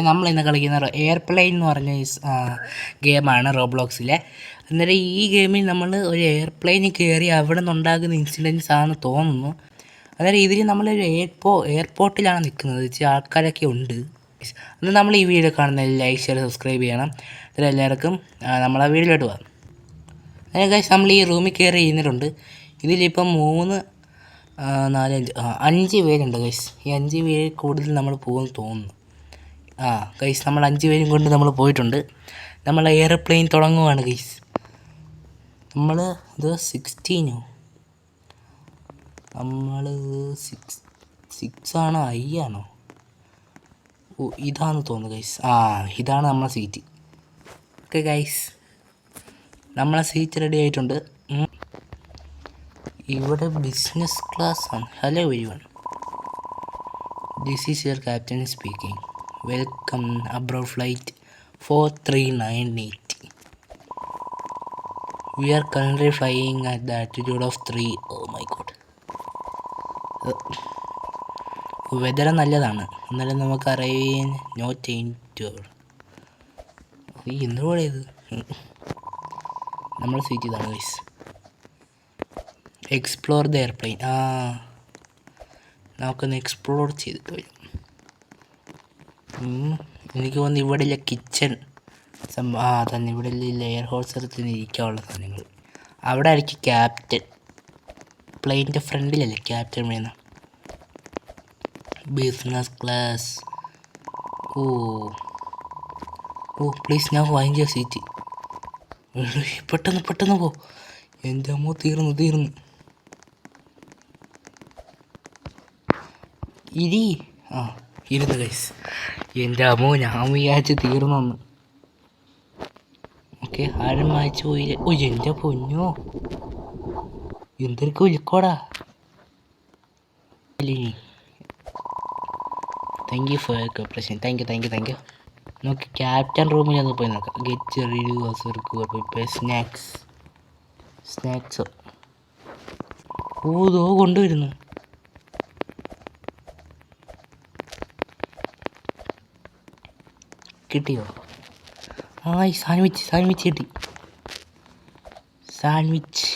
നമ്മൾ ഇന്ന് കളിക്കുന്ന എയർപ്ലെയിൻ എന്ന് പറഞ്ഞ ഗെയിമാണ് റോബ്ലോക്സിലെ. അന്നേരം ഈ ഗെയിമിൽ നമ്മൾ ഒരു എയർപ്ലെയിനിൽ കയറി അവിടെ നിന്നുണ്ടാകുന്ന ഇൻസിഡൻസ് ആണെന്ന് തോന്നുന്നു. അന്നേരം ഇതിൽ നമ്മളൊരു എയർപോർട്ടിലാണ് നിൽക്കുന്നത്, ആൾക്കാരൊക്കെ ഉണ്ട്. അന്ന് നമ്മൾ ഈ വീഡിയോ കാണുന്നതിൽ ലൈക്ക് ഷെയർ സബ്സ്ക്രൈബ് ചെയ്യണം. അന്നേരം എല്ലാവർക്കും നമ്മളാ വീഡിയോയിലോട്ട് പോകാം. അങ്ങനെ ഗൈസ് നമ്മൾ ഈ റൂമിൽ കയറി ഇരുന്നിട്ടുണ്ട്. ഇതിലിപ്പം 3, 4, 5 പേരുണ്ട് ഗൈസ്. ഈ 5 പേര് കൂടുതൽ നമ്മൾ പോകുമെന്ന് തോന്നുന്നു. ഗൈസ് നമ്മൾ 5 പേരും കൊണ്ട് നമ്മൾ പോയിട്ടുണ്ട്. നമ്മൾ എയർപ്ലെയിൻ തുടങ്ങുവാണ് ഗൈസ്. നമ്മൾ ഇത് 16 നമ്മൾ 6 ആണോ 5 ആണോ? ഇതാണെന്ന് തോന്നുന്നു ഗൈസ്. ഇതാണ് നമ്മളെ സീറ്റ്. ഓക്കെ ഗൈസ്, നമ്മളെ സീറ്റ് റെഡി ആയിട്ടുണ്ട്. ഇവിടെ ബിസിനസ് ക്ലാസ് ആണ്. Hello everyone, this is your captain speaking. Welcome abroad flight 4398. We are currently flying at the altitude of 3. Oh my god. Weather നല്ലതാണ്, എന്നാലും നമുക്ക് അറിയാൻ നോ ചേഞ്ച് ടു അവർ. എന്തുകൂടെ ഇത് നമ്മൾ സീറ്റ് ചെയ്താണ് ഗൈസ്. Explore the airplane. നമുക്കൊന്ന് explore ചെയ്തിട്ട് വരും. എനിക്ക് തോന്നുന്നു ഇവിടെയുള്ള കിച്ചൺ തന്നെ, ഇവിടെ ലെയർ ഹോൾസറത്തിന് ഇരിക്കാനുള്ള സാധനങ്ങൾ. അവിടെ ആയിരിക്കും ക്യാപ്റ്റൻ. പ്ലെയിനിൻ്റെ ഫ്രണ്ടിലല്ലേ ക്യാപ്റ്റൻ വേണം. Business class. ഓ പ്ലീസ്, ഞാൻ വാങ്ങിയ സീറ്റ്. പെട്ടെന്ന് പോ. എൻ്റെ അമ്മ തീർന്നു. ഇരുന്ന് ഗൈസ്. എൻ്റെ അമ്മോ, ഞാൻ വിചാരിച്ച് തീർന്നു. ഓക്കെ, ആരും വായിച്ചു പോയില്ലേ? എൻ്റെ പൊന്നോ, എന്തൊക്കെ വിളിക്കോടാ. Thank you for cooperation. Thank you. നമുക്ക് ക്യാപ്റ്റൻ റൂമിൽ ഒന്ന് പോയി നോക്കാം. Get review സ്നാക്സോ. ദോ കൊണ്ടുവരുന്നു. കിട്ടിയോ? ഈ സാൻഡ്വിച്ച് കിട്ടി. സാൻഡ്വിച്ച്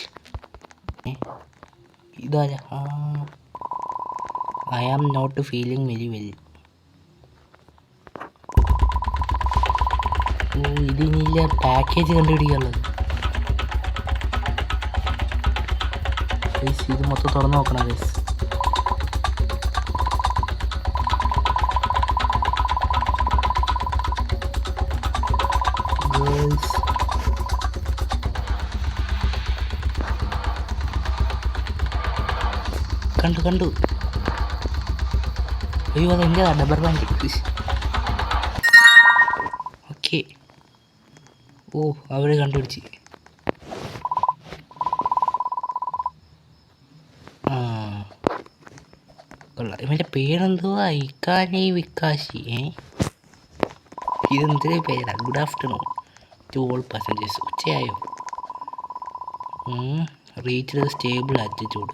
ഇതാരാ? I am not feeling very well. ഇതിനില്ല പാക്കേജ് കണ്ടുപിടിക്കാനുള്ളത്. ഇത് മൊത്തം തുറന്ന് നോക്കണം ഗൈസ്. കണ്ടു. അയ്യോ, അതെൻ്റെ ഡബർ ബാൻഡ്. ഓക്കെ. അവര് കണ്ടുപിടിച്ച്. കൊള്ളാം. ഇവൻ്റെ പേരെന്തുവാ? വിക്കാശി. ഇതെന്തൊരു പേരാ? Good afternoon to all passengers. ഉച്ചയായോ? Reach the stable attitude.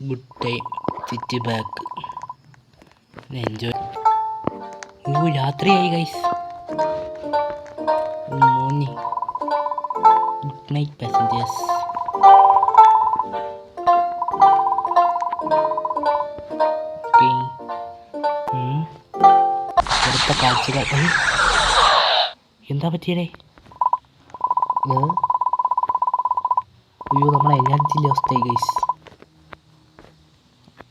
Good time. Sit back. Enjoy. രാത്രിയായി guys. Morning. Good night passengers. അടുത്ത കാഴ്ചകൾ. എന്താ പറ്റിയേ? നമ്മളെ എനർജി ലോസ്റ്റ് ആയി guys.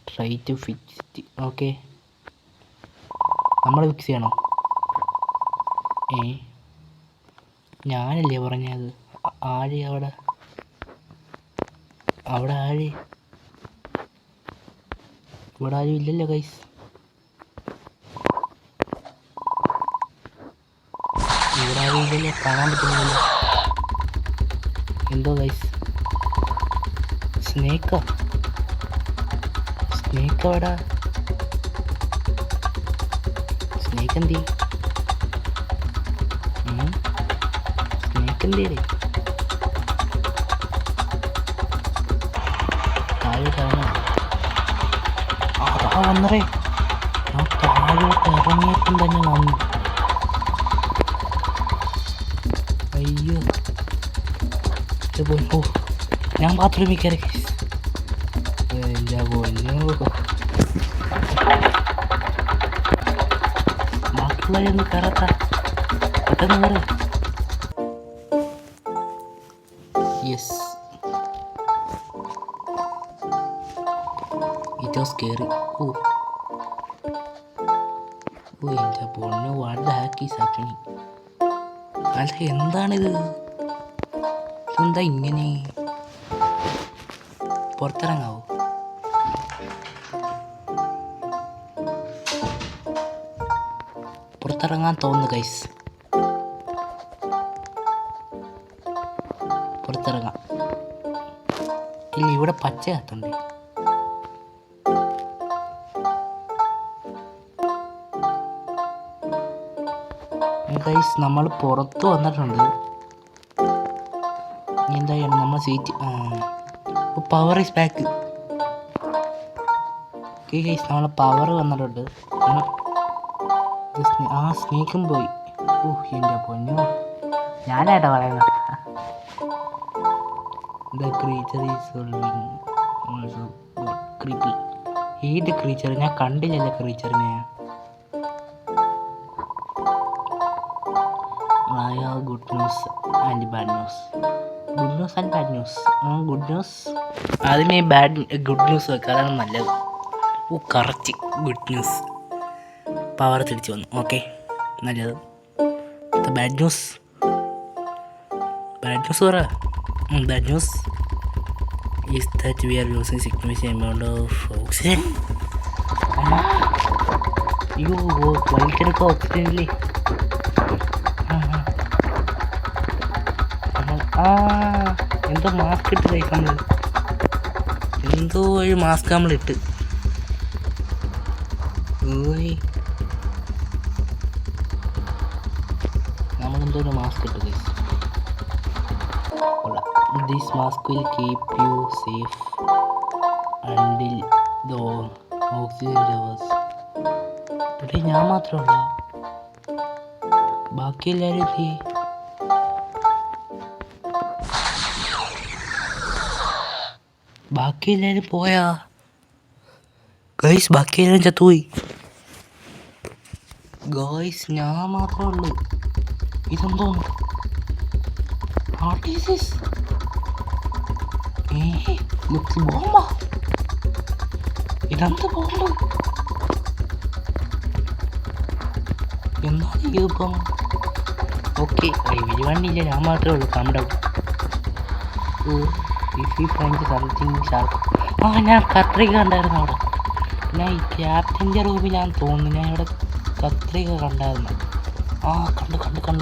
Try to fix it. Okay, നമ്മൾ ഫിക്സ് ചെയ്യണോ? ഞാനല്ലേ പറഞ്ഞത്. ആഴി അവിടെ ആഴി. ഇവിടെ ആരും ഇല്ലല്ലോ ഗൈസ്. ഇവിടെ ആരും ഇല്ലല്ലോ, കാണാൻ പറ്റുന്നില്ലല്ലോ. എന്തോ ഗൈസ്, സ്നേക്ക് എവിടാ? സ്നേക്ക് എന്തി? സ്നേക്ക് എന്തി? താഴെ കാണാം. അതാ വന്നറേ. ആ താഴോട്ട് ഇറങ്ങിയപ്പം തന്നെ വന്നു. അയ്യോ പോയി. ഓ ഞാൻ ബാത്റൂമിൽ കയറി. എൻ്റെ പൊന്നോ, ബാക്കിയുള്ളവരൊന്ന് കയറത്ത പെട്ടെന്ന് കയറി. Yes, it was scary. ഓ ഓ എൻ്റെ പൊന്നോ, what the heck is happening? അല്ല എന്താണിത്? ഇതെന്താ ഇങ്ങനെ? പുറത്തിറങ്ങാവോ? പുറത്തിറങ്ങാൻ തോന്നുന്നു ഗൈസ്. പുറത്തിറങ്ങാം. ഇല്ല, ഇവിടെ പച്ച കത്തുണ്ട്. ഗൈസ് നമ്മൾ പുറത്ത് വന്നിട്ടുണ്ട്. എന്താ ചെയ്യണം? നമ്മൾ seat power is back. Okay guys, നമ്മൾ പവർ വന്നിട്ടുണ്ട്. ആ സ്നേക്കും പോയി. ഓ എൻ്റെ പൊന്നോ, ഞാനായിട്ടാ പറയുന്നത്. The creature is solving also creepy. ഏത് ക്രീച്ചർ? ഞാൻ കണ്ടില്ലല്ലോ ക്രീച്ചറിനെ. Good news and bad news. Good news and bad news. Good news ആദ്യമേ ഗുഡ് ന്യൂസ് വെക്കുക, അതാണ് നല്ലത്. Oh correct good news. Power തിരിച്ചു വന്നു. ഓക്കെ, നല്ലത്. Bad news. ബാഡ് ന്യൂസ് പറ. Bad news is that we are using significant amount of oxygen. അയ്യോ, വൈകിട്ടൊക്കെ oxygen ഇല്ലേ? എന്തോ മാസ്ക് ഇട്ട് കഴിക്കാൻ നമ്മൾ. എന്തോ ഒരു മാസ്ക് നമ്മളിട്ട്. നമ്മളെന്തോ ഒരു മാസ്ക് ഇട്ട് കഴിച്ചു. This mask will keep you safe until the oxygen levels. ഇവിടെ ഞാൻ മാത്രമല്ല, ബാക്കി എല്ലാവരും എത്തി. ബാക്കി എല്ലാവരും പോയാ ഗൈസ്? ബാക്കി എല്ലാവരും ചത്തുപോയി ഗൈസ്, ഞാൻ മാത്രമേ ഉള്ളൂ. ഇതെന്തോന്നു? What is this? ലുക്സ് ബോംബാ. ഇതെന്ത് ബോംബ്? എന്താണ് ഇതിപ്പം? ഓക്കെ, ഇവര് വണ്ടിയില്ല, ഞാൻ മാത്രമേ ഉള്ളൂ. കണ്ടോ? Something shark. ഞാൻ കത്രിക കണ്ടായിരുന്നു അവിടെ. ഞാൻ ഈ ക്യാപ്റ്റൻ്റെ റൂമിലാന്ന് തോന്നുന്നു. ഞാൻ ഇവിടെ കത്രിക കണ്ടായിരുന്നു.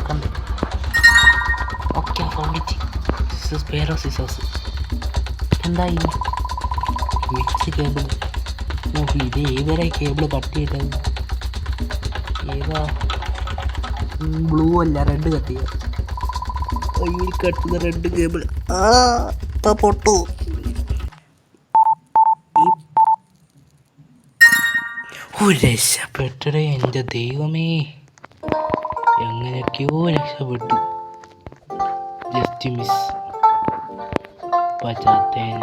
കണ്ടു. Okay, found spare of scissors. എന്തായി? Mixie cable. ഇത് ഏതൊരു കേബിൾ കട്ട് ചെയ്തത്? ഏതാ? ബ്ലൂ അല്ല, റെഡ് കട്ട് ചെയ്യുക. ഈ കട്ടുന്ന റെഡ് കേബിൾ പൊട്ടു. രക്ഷപ്പെട്ടേ എൻ്റെ ദൈവമേ, എങ്ങനെയൊക്കെയോ രക്ഷപ്പെട്ടു. Just miss. പച്ചാത്തേന.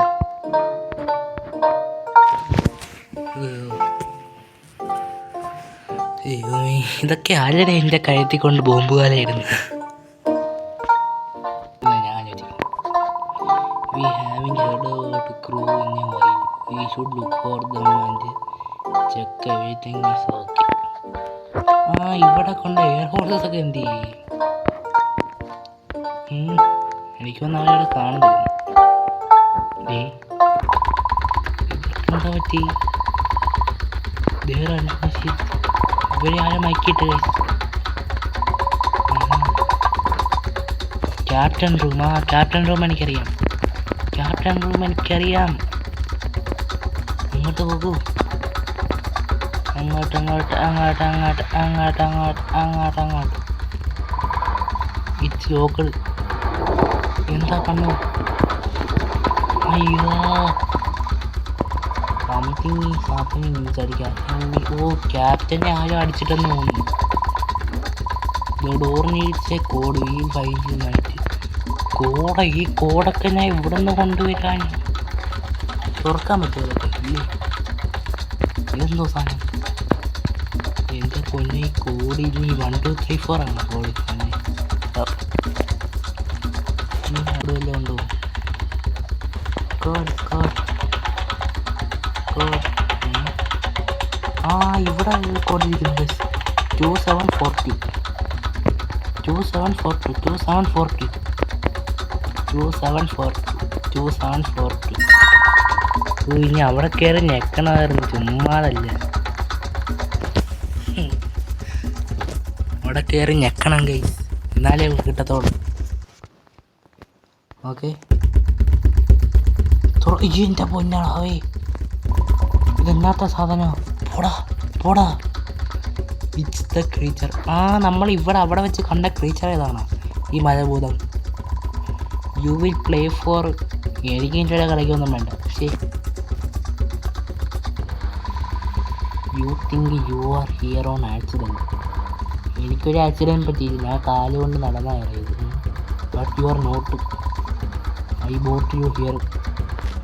ദൈവമേ, ഇതൊക്കെ ആരുടെ എൻ്റെ കഴുത്തിൽ കൊണ്ട് ബോംബ് കാലായിരുന്നു. We haven't heard about crew in a while. We should look for them and check everything is okay. ഇവിടെ കൊണ്ട് എയർ ഹോഴ്സസ് ഒക്കെ എന്ത് ചെയ്യും? എനിക്കൊന്നും അവരവിടെ കാണുന്നില്ല. എന്താ പറ്റി? ഇവരെ ആരും മയക്കിയിട്ട് ക്യാപ്റ്റൻ റൂം. ക്യാപ്റ്റൻ റൂം എനിക്കറിയാം. അങ്ങോട്ട് പോകൂ. അങ്ങോട്ട്. It's local. എന്താ കണ്ണു? അയ്യോ, സംതിങ് ഈസ് ഹാപ്പനിങ് വിചാരിക്കാം. ഓ ക്യാപ്റ്റനെ ആരും അടിച്ചിട്ടെന്ന് തോന്നുന്നു. ഡോർ നീഡ്സ് എ കോഡ് ഈ ഫൈവ് നൈറ്റ് ഈ കോഡൊക്കെ ഞാൻ ഇവിടെ നിന്ന് കൊണ്ടുവരാൻ തുറക്കാൻ പറ്റുമല്ലോ ഇല്ലേ? ഇതെന്തോ സാധനം എൻ്റെ പൊന്നെ ഈ കോഡ് ഇനി 1 2 3 4 ആണ് കോഡ് തന്നെ അവിടെ വല്ലതും ഉണ്ടോ? ഇവിടെ കോഡ് ഇരിക്കുന്നു 2742 ഇനി അവിടെ കയറി ഞെക്കണമായിരുന്നു, ചുമ്മാതല്ല. അവിടെ കയറി ഞെക്കണം ഗൈസ്, എന്നാലേ കിട്ടത്തോളൂ. ഓക്കെ എൻ്റെ പൊന്നാളാവേ, ഇതെന്നാത്ത സാധനം? പോടാ ഇറ്റ്സ് ദ ക്രീച്ചർ. നമ്മൾ അവിടെ വെച്ച് കണ്ട ക്രീച്ചർ ഏതാണ്? ഈ മലഭൂതം. യു വിൽ പ്ലേ ഫോർ എനിക്ക് ഇതിൻ്റെ കളിക്കൊന്നും വേണ്ട. പക്ഷേ you think you are here on accident. എനിക്കൊരു ആക്സിഡൻറ്റ് പറ്റിയില്ല, ഞാൻ കാലുകൊണ്ട് നടന്നാണ് ഇറങ്ങിയത്. But you are not. I bought you here.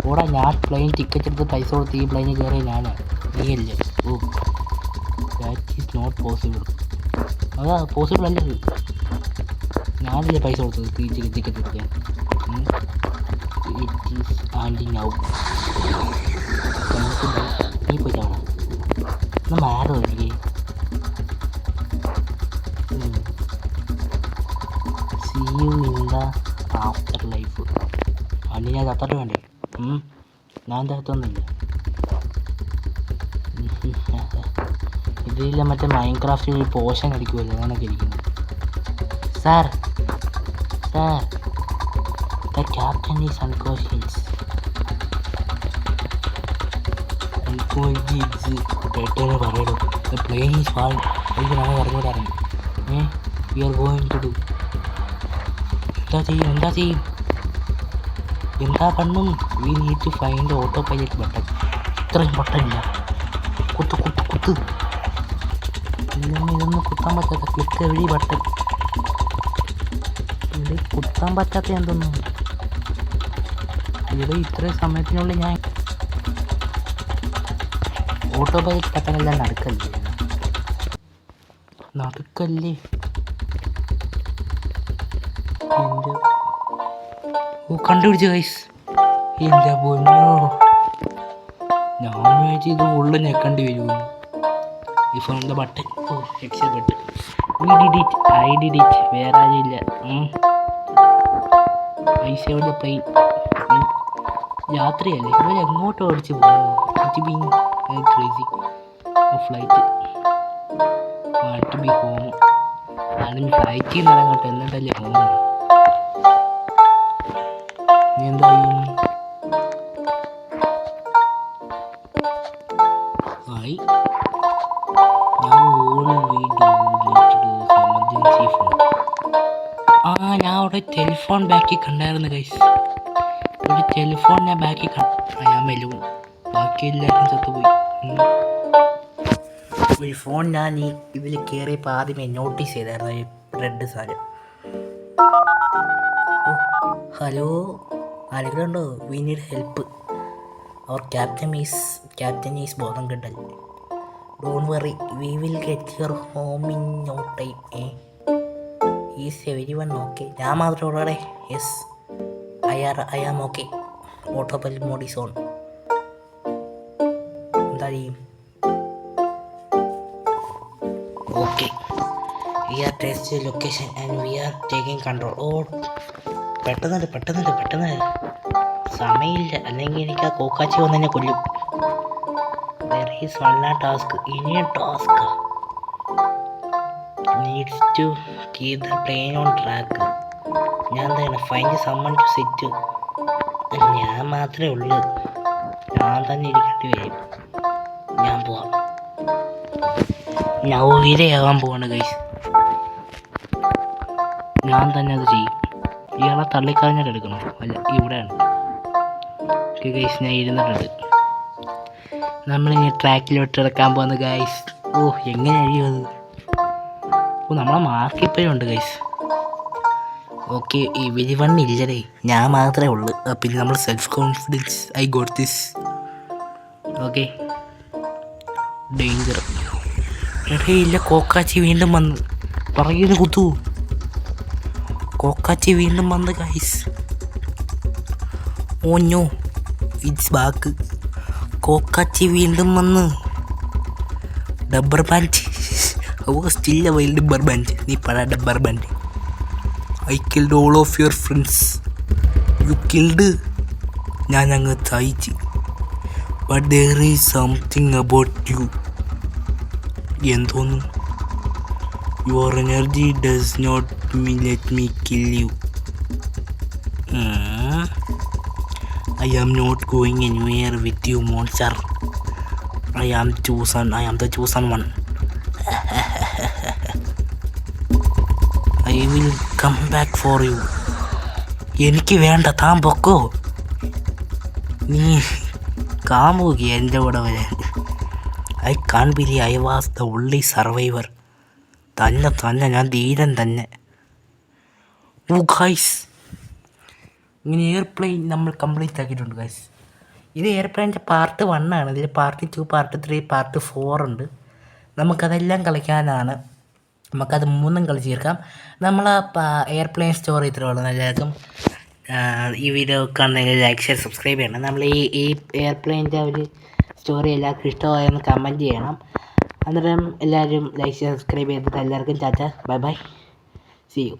ഓടാ, ഞാൻ പ്ലെയിൻ ടിക്കറ്റ് എടുത്ത് പൈസ കൊടുത്ത് ഈ പ്ലെയിനിൽ കയറിയ ഞാനാണ്, നീയല്ലേ? Oh that is not possible. അതാ പോസിബിൾ അല്ലത്, ഞാനല്ലേ പൈസ കൊടുത്തത് ഈ ടിക്കറ്റ് എടുക്കാൻ. It is aunty now. നീ പോയിട്ടാണ് ഒന്ന് മാറോ എനിക്ക്? See you in the afterlife. അന്ന് ഞാൻ ചത്തോട്ട് വേണ്ടേ? ഞാൻ ചത്തൊന്നുമില്ല. ഇതില്ല മറ്റേ മൈൻക്രാഫ്റ്റിൽ ഒരു പോഷൻ അടിക്കുമല്ലോ, അങ്ങനെയൊക്കെ ഇരിക്കുന്നു. Sir the captain is unconscious. കേട്ടേനെ പറയടോ, ദ പ്ലെയിൻ ഈസ് ഫാൾ. എനിക്ക് നമ്മൾ പറഞ്ഞുകൂടായിരുന്നു. We are going to do. എന്താ ചെയ്യും എന്താ പണ്ണും? We need to find autopilot button. ഇത്രയും ബട്ടണില്ല. കുത്ത് ഇതൊന്നും കുത്താൻ പറ്റാത്ത ക്ലിക്ക് എവിടെ ബട്ടൺ? ഇവിടെ കുത്താൻ പറ്റാത്ത എന്തൊന്നും ഇവിടെ ഇത്രയും സമയത്തിനുള്ളിൽ ഞാൻ ഓട്ടോ പൈലറ്റ് ബട്ടണെല്ലാം നടക്കല്ലേ. കണ്ടുപിടിച്ചു ഗൈസ്. എൻ്റെ പൊന്നോ, ഞാൻ വിചാരിച്ചു ഇത് ഉള്ളു ഞെക്കേണ്ടി വരുമോ. ഈ ഫോണിൻ്റെ ബട്ടൺ. ഓ രക്ഷപ്പെട്ടു. I did it. വേറെ ആരുമില്ല. പൈസ എവിടെ പ്ലെയിൻ യാത്രയല്ലേ, ഇവർ എങ്ങോട്ട് ഓടിച്ച് പോകും? Crazy flight what B home. ഞാനും ഫ്ലൈറ്റിൽ നിന്ന് ഇറങ്ങട്ടെ, എന്നിട്ടല്ലേ ഹോം. നീ എന്താ ചെയ്യും? ഞാൻ അവിടെ ടെലിഫോൺ ബാക്കി കണ്ടായിരുന്നു ഗൈസ്. ഒരു ടെലിഫോൺ ഞാൻ ബാക്കി ഞാൻ മെലും, ബാക്കി എല്ലാവരും ചത്തുപോയി. ഒരു ഫോൺ ഞാൻ ഈ ഇതിൽ കയറിയപ്പോൾ ആദ്യമേ നോട്ടീസ് ചെയ്തായിരുന്നു, ഈ റെഡ് സാധനം. ഹലോ, ആരെങ്കിലും ഉണ്ടോ? We need help. Our captain is ബോധം കിട്ടൽ. Don't worry, we will get your home in no time. Is everyone okay? ഞാൻ മാത്രമേ ഉള്ളൂടെ? Yes, I am okay. Autopilot mode is on. എന്താ ചെയ്യും? Okay, we are test location and we are taking control. Oh പെട്ടെന്ന് സമയമില്ല, അല്ലെങ്കിൽ എനിക്ക് ആ കോക്കാച്ചി വന്ന് തന്നെ കൊല്ലും. There is one task. ഇനിയും task needs to keep the plain on track. ഞാൻ എന്താണ് ഫൈൻഡ് സമ്മൺ ടു സിറ്റ്. ഞാൻ മാത്രമേ ഉള്ളൂ, ഞാൻ തന്നെ ഇരിക്കേണ്ടി വരും. ഞാൻ പോവാം, നവീരയാകാൻ പോവാണ് ഗൈസ്. ഞാൻ തന്നെ അത് ചെയ്യും. ഇയാളെ തള്ളിക്കളഞ്ഞിട്ട് എടുക്കണം. അല്ല, ഇവിടെയാണ്. ഓക്കെ ഗൈസ്, ഞാൻ ഇരുന്നിട്ടുണ്ട്. നമ്മളിനി ട്രാക്കിലോട്ട് ഇറക്കാൻ പോകുന്നു ഗൈസ്. ഓ എങ്ങനെ കഴിയും അത്? ഓ നമ്മളെ മാർക്ക് ഇപ്പോഴും ഉണ്ട് ഗൈസ്. ഓക്കെ ഇവരിവൺ ഇല്ലടേ, ഞാൻ മാത്രമേ ഉള്ളൂ. പിന്നെ നമ്മൾ self confidence I got this. Okay danger. എടേ ഇല്ല, കോക്കാച്ചി വീണ്ടും വന്ന് പറയുന്നു കുത്തു. കോക്കാച്ചി വീണ്ടും വന്ന് guys. Oh no, it's back. കോക്കാച്ചി വീണ്ടും വന്ന്. ഡബ്ബർ band. Oh still a wild ഡബ്ബർ ബാൻഡ്. നീ പഴ ഡബ്ബർ band. I killed all of your friends. You killed. ഞാൻ അങ്ങ് സഹിച്ച്. But there is something about you. എന്തോന്നു? Your energy does not let me kill you. I am not going anywhere with you, monster. I am the chosen one. I will come back for you. എനിക്ക് വേണ്ട, താൻ പൊക്കോ. നീ കാമുകി എൻ്റെ കൂടെ വരാൻ. I can't believe I was the only survivor. തന്നെ ഞാൻ ധീരൻ തന്നെ. ഓ ഗൈസ്, ഇങ്ങനെ എയർപ്ലെയിൻ നമ്മൾ കംപ്ലീറ്റ് ആക്കിയിട്ടുണ്ട് ഗൈസ്. ഇത് എയർപ്ലെയിൻ്റെ പാർട്ട് 1 ആണ്. ഇതിൽ പാർട്ട് 2, പാർട്ട് 3, പാർട്ട് 4 ഉണ്ട്. നമുക്കതെല്ലാം കളിക്കാനാണ്. നമുക്കത് 3 കളിച്ച് തീർക്കാം. നമ്മൾ എയർപ്ലെയിൻ സ്റ്റോറി ഇത്രേ ഉള്ളൂ. എല്ലാവർക്കും ഈ വീഡിയോ കാണുന്നതിൽ ലൈക്ക്, ഷെയർ, സബ്സ്ക്രൈബ് ചെയ്യണം. നമ്മൾ ഈ എയർപ്ലെയിൻ്റെ ഒരു സ്റ്റോറി എല്ലാവർക്കും ഇഷ്ടമായെന്ന് കമൻറ്റ് ചെയ്യണം. അന്നേരം എല്ലാവരും ലൈക്ക്, ഷെയർ, സബ്സ്ക്രൈബ് ചെയ്തിട്ട് എല്ലാവർക്കും tata, bye bye, see U.